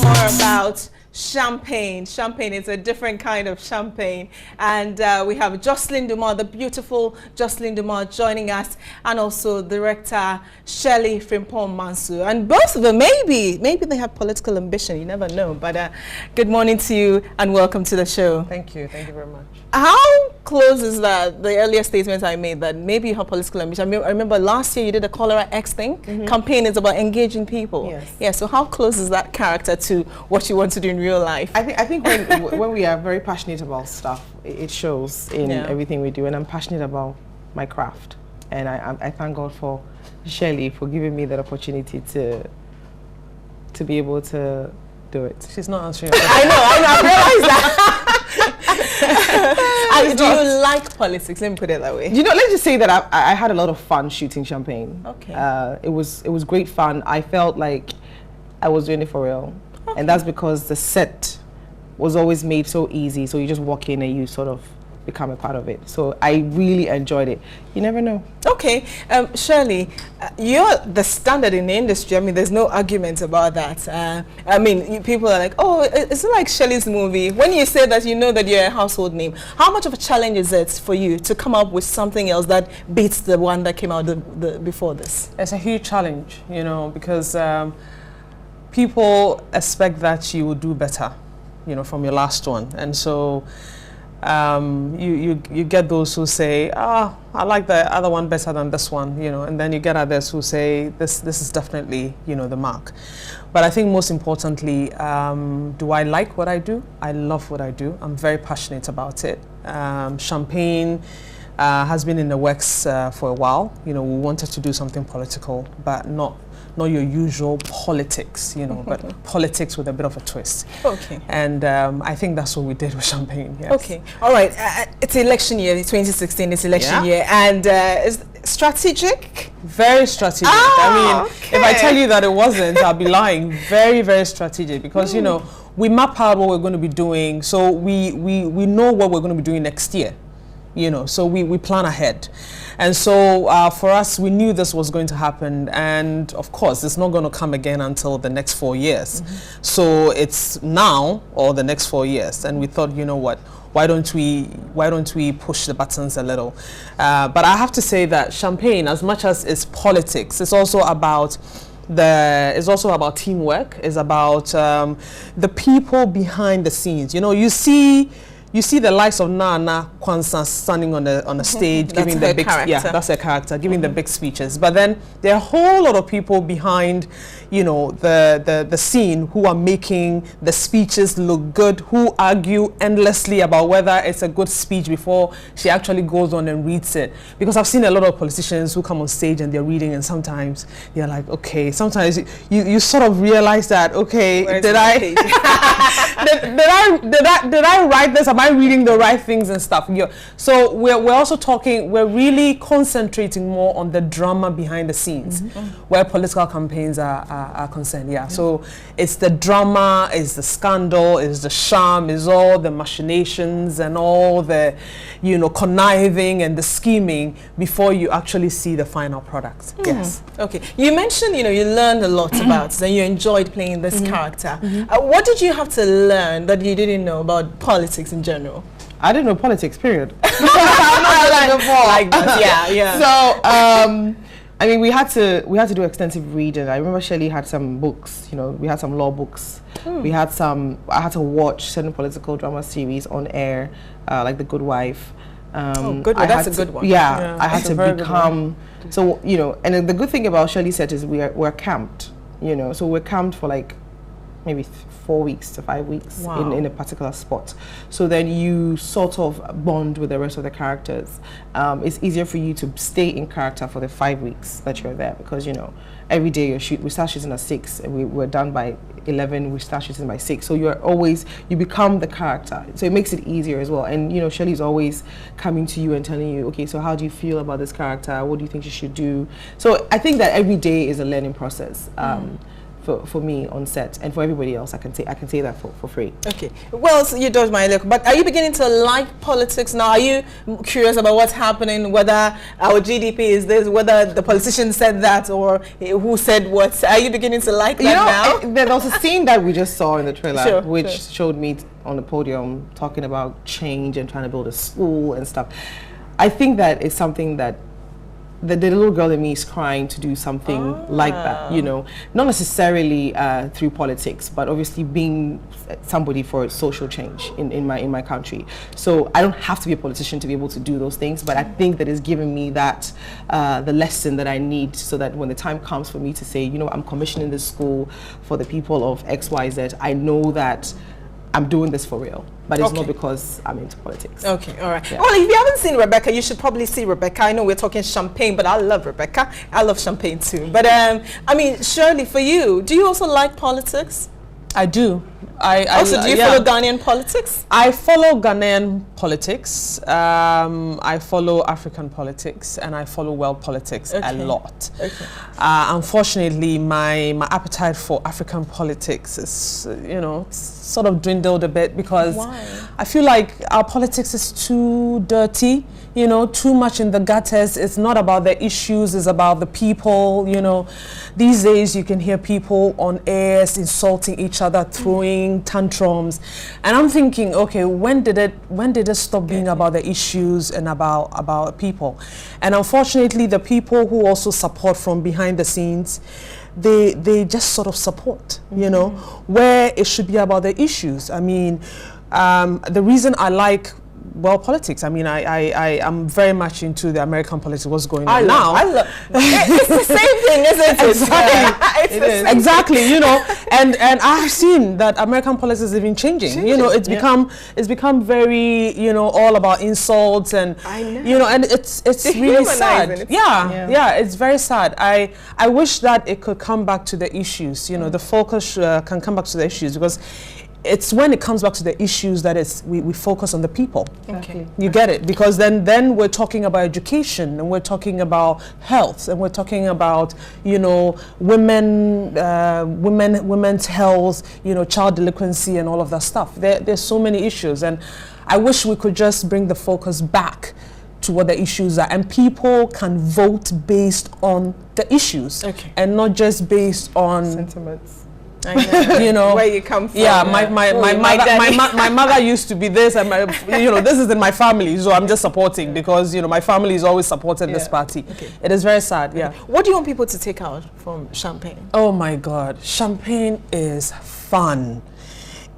more about Shampaigne. Shampaigne is a different kind of champagne. And we have Jocelyn Dumas, the beautiful Jocelyn Dumas, joining us, and also director Shirley Frimpong Mansour. And both of them, maybe they have political ambition, you never know. But good morning to you and welcome to the show. Thank you very much. How close is that, the earlier statement I made, that maybe you have political ambition? I remember last year you did a Cholera X thing. Campaign is about engaging people. Yes. Yeah, so how close is that character to what you want to do in real life? I think when we are very passionate about stuff, it shows in everything we do, and I'm passionate about my craft. And I thank God for Shirley for giving me that opportunity to be able to do it. She's not answering. I realize that. Do you like politics? Let me put it that way. You know, let's just say that I had a lot of fun shooting Shampaigne. Okay. It was great fun. I felt like I was doing it for real. Okay. And that's because the set was always made so easy. So you just walk in and you sort of become a part of it. So I really enjoyed it. You never know. Okay. Shirley, you're the standard in the industry. I mean, there's no argument about that. I mean, people are like, oh, it's like Shirley's movie. When you say that, you know that you're a household name. How much of a challenge is it for you to come up with something else that beats the one that came out before this? It's a huge challenge, you know, because people expect that you will do better, you know, from your last one. And so you get those who say, I like the other one better than this one, you know, and then you get others who say this is definitely, you know, the mark. But I think most importantly, do I like what I do? I love what I do. I'm very passionate about it. Shampaigne has been in the works for a while. You know, we wanted to do something political, but not your usual politics, you know, but politics with a bit of a twist. Okay. And I think that's what we did with Shampaigne. Yes. Okay. All right. It's election year, 2016. It's election year, and is strategic. Very strategic. I mean, if I tell you that it wasn't, I'll be lying. Very, very strategic, because you know, we map out what we're going to be doing, so we know what we're going to be doing next year. You know, so we plan ahead. And so for us, we knew this was going to happen. And of course, it's not going to come again until the next 4 years. So it's now or the next 4 years. And we thought, you know what, why don't we push the buttons a little? But I have to say that Shampaigne, as much as it's politics, it's also about teamwork. It's about the people behind the scenes. You know, you see the likes of Nana Kwanzaa standing on the stage, giving the big that's her character, giving the big speeches. But then there are a whole lot of people behind, you know, the scene who are making the speeches look good, who argue endlessly about whether it's a good speech before she actually goes on and reads it. Because I've seen a lot of politicians who come on stage and they're reading, and sometimes they're like, okay, sometimes you sort of realize that, okay, did I write this? Am I reading the right things and stuff? Yeah. So we're also talking, we're really concentrating more on the drama behind the scenes, where political campaigns are concerned. Yeah. So it's the drama, it's the scandal, it's the sham, it's all the machinations and all the, you know, conniving and the scheming before you actually see the final product. Yes. Okay. You mentioned, you know, you learned a lot about it and you enjoyed playing this character. What did you have to learn that you didn't know about politics in general? I didn't know politics, period. Like that. Yeah. So, I mean, we had to do extensive reading. I remember Shirley had some books, you know, we had some law books. I had to watch certain political drama series on air, like The Good Wife. Good one. That's a good one. Yeah, I had to become, so, you know, and the good thing about Shirley's set is we're camped, you know, so we're camped for like maybe 4 weeks to 5 weeks in a particular spot. So then you sort of bond with the rest of the characters. It's easier for you to stay in character for the 5 weeks that you're there, because, you know, every day we start shooting at 6 and we're done by 11, we start shooting by 6. So you become the character. So it makes it easier as well. And, you know, Shirley's always coming to you and telling you, okay, so how do you feel about this character? What do you think you should do? So I think that every day is a learning process. for me on set, and for everybody else. I can say that for free. Okay. Well, so you dodged my look, but are you beginning to like politics now? Are you curious about what's happening, whether our GDP is this, whether the politician said that, or who said what? Are you beginning to like that now? There was a scene that we just saw in the trailer, which sure. showed me on the podium talking about change and trying to build a school and stuff. I think that is something that the little girl in me is crying to do something like that, you know, not necessarily through politics, but obviously being somebody for social change in my country. So I don't have to be a politician to be able to do those things, but I think that it's given me that the lesson that I need, so that when the time comes for me to say, you know, I'm commissioning this school for the people of XYZ, I know that I'm doing this for real, but it's not because I'm into politics. Okay, all right. Yeah. Well, if you haven't seen Rebecca, you should probably see Rebecca. I know we're talking Champagne, but I love Rebecca. I love Champagne too. But I mean, Shirley, for you, do you also like politics? I do. Do you follow Ghanaian politics? I follow Ghanaian politics. I follow African politics, and I follow world politics a lot. Okay. Unfortunately, my appetite for African politics is, you know, sort of dwindled a bit, because I feel like our politics is too dirty. You know, too much in the gutters. It's not about the issues, it's about the people, you know. These days you can hear people on airs insulting each other, throwing tantrums. And I'm thinking, okay, when did it stop being about the issues and about people? And unfortunately, the people who also support from behind the scenes, they just sort of support, you know, where it should be about the issues. I mean, the reason I like politics. I mean, I'm very much into the American politics, what's going on now. It's the same thing, isn't it? Exactly. Exactly, you know, and I've seen that American politics is even changing. You know, it's become very, you know, all about insults, and you know, and it's really sad. Yeah, it's very sad. I wish that it could come back to the issues. You know, the focus can come back to the issues, because it's when it comes back to the issues that we focus on the people. Okay. You get it? Because then we're talking about education, and we're talking about health, and we're talking about, you know, women's health, you know, child delinquency and all of that stuff. There's so many issues, and I wish we could just bring the focus back to what the issues are, and people can vote based on the issues, and not just based on sentiments. I know. You know where you come from. Yeah, my mother used to be this, and you know, this is in my family, so I'm just supporting because, you know, my family is always supporting this party. It is very sad. Yeah. What do you want people to take out from Champagne? Oh my God, Champagne is fun.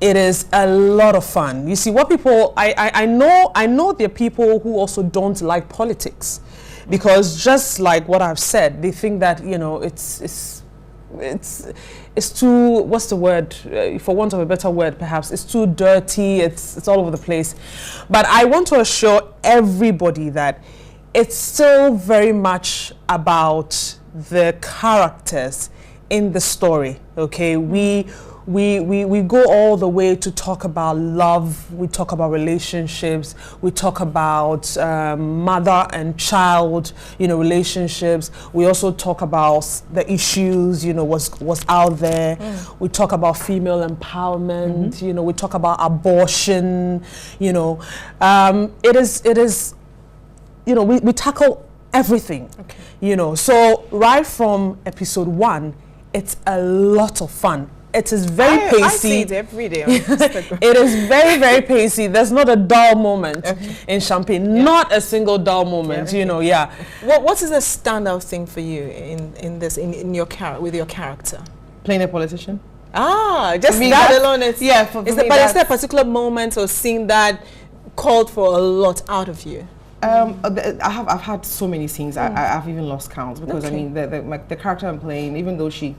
It is a lot of fun. You see, what people I know there are people who also don't like politics, because just like what I've said, they think that, you know, it's too, what's the word, for want of a better word perhaps, it's too dirty, it's all over the place. But I want to assure everybody that it's still very much about the characters in the story, okay? We go all the way to talk about love, we talk about relationships, we talk about mother and child, you know, relationships. We also talk about the issues, you know, what's out there. We talk about female empowerment, you know, we talk about abortion, you know. It is, you know, we tackle everything, you know. So right from episode 1, it's a lot of fun. It is very pacey. I see it every day on Instagram. It is very, very pacey. There's not a dull moment in Champagne. Not a single dull moment, you know, What is the standout thing for you in this, in your with your character? Playing a politician. Just that alone. Is there a particular moment or scene that called for a lot out of you? I've had so many scenes. I've even lost count, because I mean the character I'm playing, even though she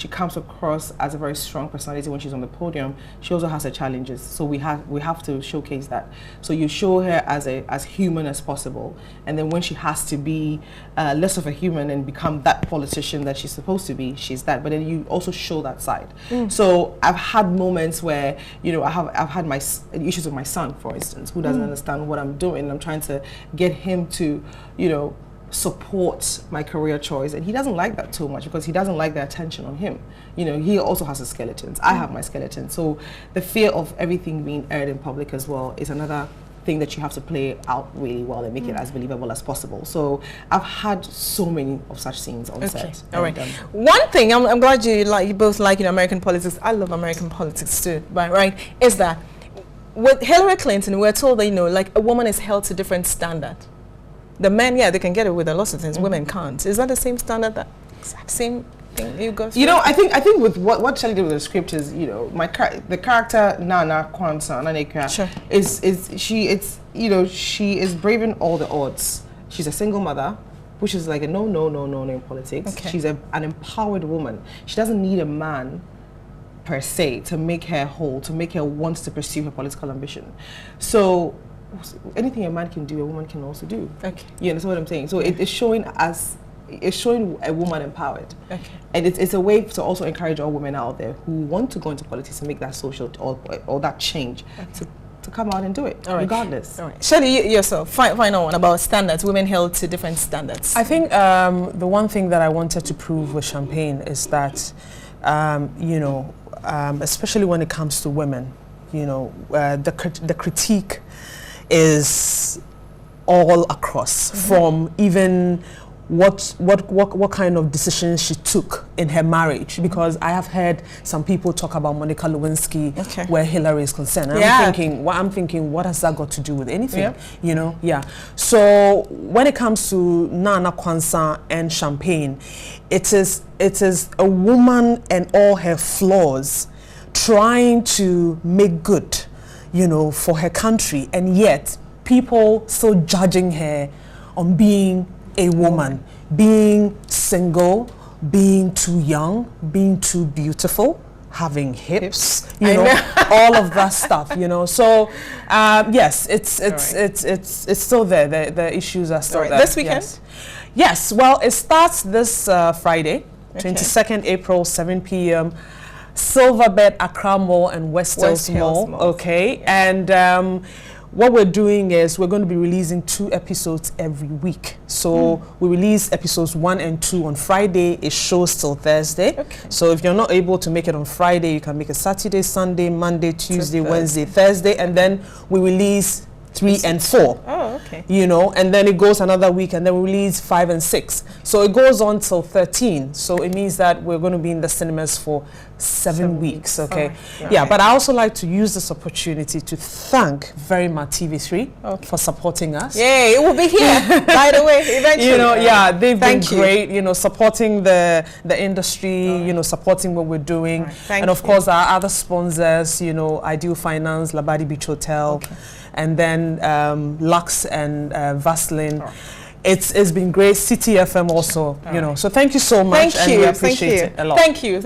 comes across as a very strong personality when she's on the podium, she also has her challenges. So we have to showcase that. So you show her as human as possible, and then when she has to be less of a human and become that politician that she's supposed to be, she's that. But then you also show that side. So I've had moments where, you know, I've had my issues with my son, for instance, who doesn't understand what I'm doing. I'm trying to get him to, you know, support my career choice, and he doesn't like that too much because he doesn't like the attention on him. You know, he also has his skeletons. I have my skeletons. So the fear of everything being aired in public as well is another thing that you have to play out really well and make it as believable as possible. So I've had so many of such scenes on set. All right. One thing I'm glad you both like American politics. I love American politics too. Right? Is that with Hillary Clinton, we're told that like a woman is held to different standard. The men, they can get away with a lot of things. Women can't. Is that the same standard? That exact same thing you go through? You know, I think with what Shelley did with the script is, the character Nana Kwanzaa Naneka she is braving all the odds. She's a single mother, which is like a no in politics. Okay. She's an empowered woman. She doesn't need a man per se to make her whole, to make her want to pursue her political ambition. So anything a man can do, a woman can also do. Okay. You understand what I'm saying? So it's showing a woman empowered. Okay. And it's a way to also encourage all women out there who want to go into politics and make that social or that change to come out and do it, regardless. All right. Shelley, yourself, final one about standards, women held to different standards. I think the one thing that I wanted to prove with Shampaigne is that, especially when it comes to women, the critique is all across, from even what kind of decisions she took in her marriage, because I have heard some people talk about Monica Lewinsky where Hillary is concerned. And I'm thinking, what has that got to do with anything? So when it comes to Nana Kwanzaa and Shampaigne, it is a woman and all her flaws trying to make good, for her country, and yet people still judging her on being a woman, being single, being too young, being too beautiful, having hips, all of that stuff, So yes, it's still there. The issues are still there. This weekend? Yes. Well, it starts this Friday, 22nd April, 7 p.m. Silverbed, Accra Mall, and West Hills Mall. Okay, and what we're doing is we're going to be releasing 2 episodes every week. So we release episodes 1 and 2 on Friday. It shows till Thursday. Okay. So if you're not able to make it on Friday, you can make it Saturday, Sunday, Monday, Tuesday, Wednesday, Thursday, and then we release 3 and 4. Oh, okay. And then it goes another week, and then we release 5 and 6. So it goes on till 13. So it means that we're going to be in the cinemas for 7 weeks. Okay. Right. But I also like to use this opportunity to thank very much TV3 for supporting us. Yeah, it will be here by the way eventually. They've been great. Supporting the industry. Supporting what we're doing, and of course our other sponsors. Ideal Finance, Labadi Beach Hotel. And then Lux and Vaseline. It's been great. City FM also, So thank you so much. Thank you. We appreciate it a lot. Thank you,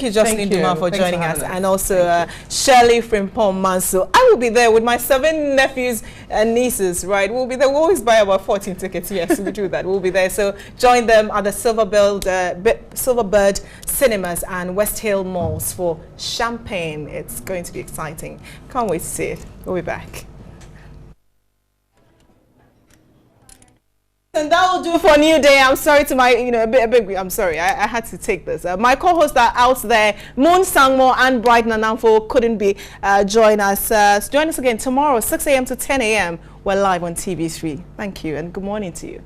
Jocelyn Duma, for joining us, and also Shelley Frimpong Manso. I will be there with my 7 nephews and nieces. Right, we'll be there. We always buy about 14 tickets. Yes, we do that. We'll be there. So join them at the Silverbird Cinemas and West Hill Malls for Shampaigne. It's going to be exciting. Can't wait to see it. We'll be back. And that will do for NewDay. I'm sorry to my, I'm sorry. I had to take this. My co-hosts are out there. Moon Sangmo and Bright Nanamfo couldn't be join us. Join us again tomorrow, 6 a.m. to 10 a.m. We're live on TV3. Thank you and good morning to you.